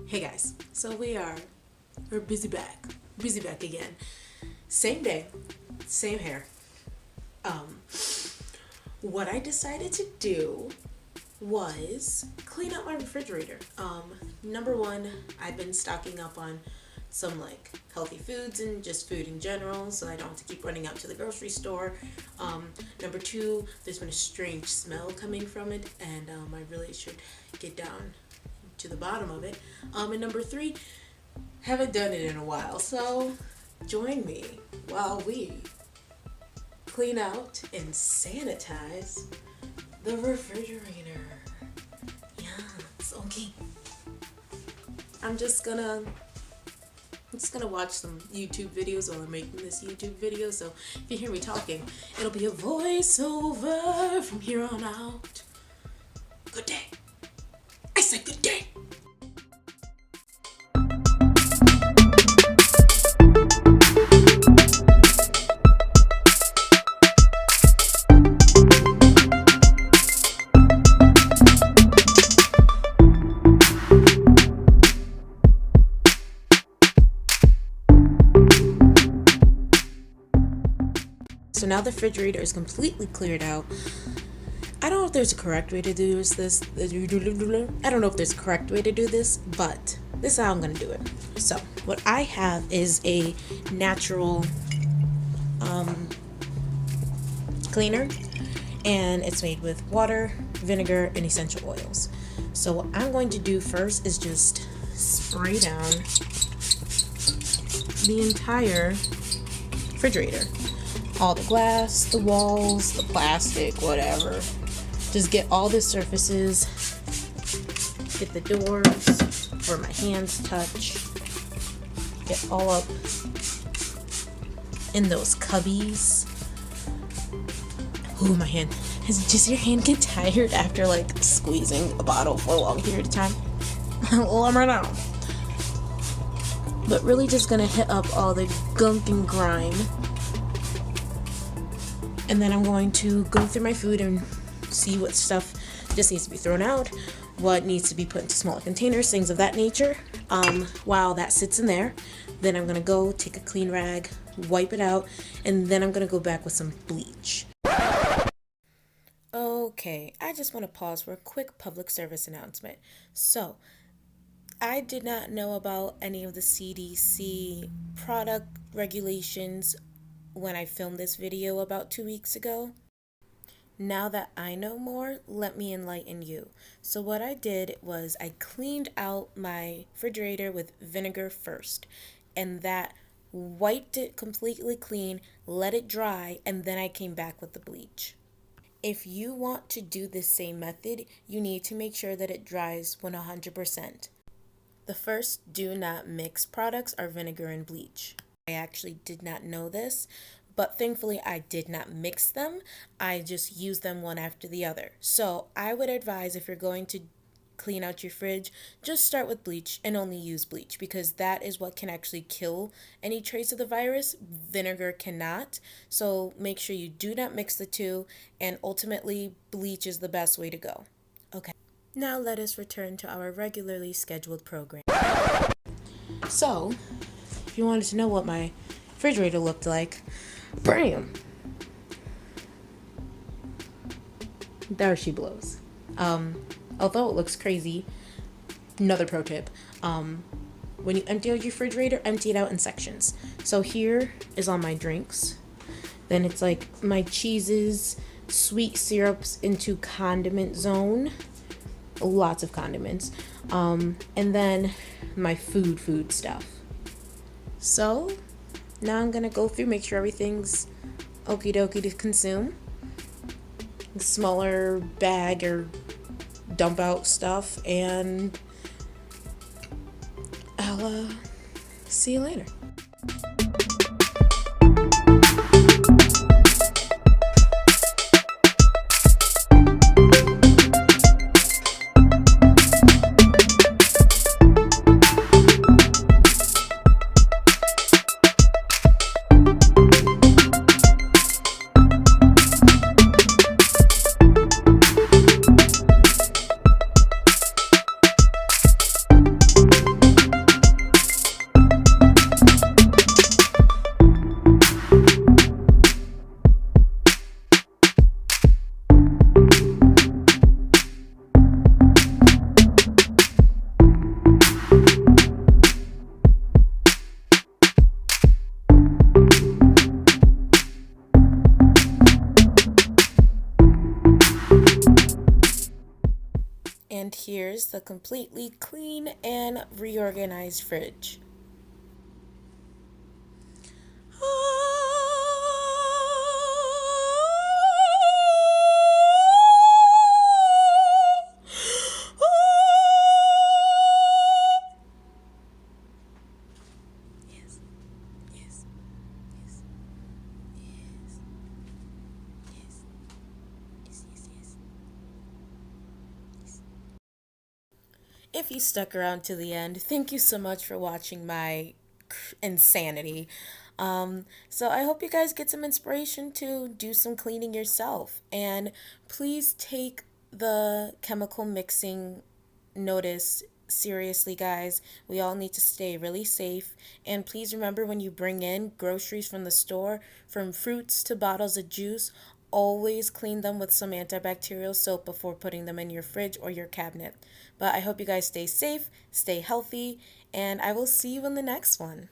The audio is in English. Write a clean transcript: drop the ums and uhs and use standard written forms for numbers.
Hey guys, so we're busy back again. Same day, same hair. Um, what I decided to do was clean out my refrigerator. Number one, I've been stocking up on some like healthy foods and just food in general, so I don't have to keep running out to the grocery store. Number two, there's been a strange smell coming from it, and I really should get down to the bottom of it. And number three, haven't done it in a while, so join me while we clean out and sanitize the refrigerator. Yes, okay. I'm just gonna watch some YouTube videos while I'm making this YouTube video, so if you hear me talking, it'll be a voiceover from here on out. Good day. I said good day. So now the refrigerator is completely cleared out. I don't know if there's a correct way to do this. I don't know if there's a correct way to do this, but this is how I'm gonna do it. So what I have is a natural cleaner, and it's made with water, vinegar, and essential oils. So what I'm going to do first is just spray down the entire refrigerator. All the glass, the walls, the plastic, whatever. Just get all the surfaces, get the doors where my hands touch, get all up in those cubbies. Ooh, my hand. Does your hand get tired after like squeezing a bottle for a long period of time? Well, I'm right now. But really just gonna hit up all the gunk and grime. And then I'm going to go through my food and see what stuff just needs to be thrown out, what needs to be put into smaller containers, things of that nature. While that sits in there, then I'm gonna go take a clean rag, wipe it out, and then I'm gonna go back with some bleach. Okay, I just want to pause for a quick public service announcement. So, I did not know about any of the CDC product regulations when I filmed this video about 2 weeks ago. Now that I know more, let me enlighten you. So what I did was I cleaned out my refrigerator with vinegar first, and that wiped it completely clean, let it dry, and then I came back with the bleach. If you want to do this same method, you need to make sure that it dries 100%. The first do not mix products are vinegar and bleach. I actually did not know this, but thankfully I did not mix them. I just used them one after the other. So I would advise, if you're going to clean out your fridge, just start with bleach and only use bleach, because that is what can actually kill any trace of the virus. Vinegar cannot. So make sure you do not mix the two, and ultimately bleach is the best way to go. Okay, now let us return to our regularly scheduled program. So if you wanted to know what my refrigerator looked like, bam! There she blows. Although it looks crazy, another pro tip, when you empty out your refrigerator, empty it out in sections. So here is all my drinks. Then it's like my cheeses, sweet syrups into condiment zone. Lots of condiments. And then my food stuff. So now I'm gonna go through, make sure everything's okie dokie to consume. Smaller bag or dump out stuff, and I'll see you later. And here's the completely clean and reorganized fridge. Yes, yes, yes, yes, yes, yes, yes, yes. If you stuck around to the end, thank you so much for watching my insanity. So I hope you guys get some inspiration to do some cleaning yourself. And please take the chemical mixing notice seriously, guys. We all need to stay really safe. And please remember, when you bring in groceries from the store, from fruits to bottles of juice, always clean them with some antibacterial soap before putting them in your fridge or your cabinet. But I hope you guys stay safe, stay healthy, and I will see you in the next one.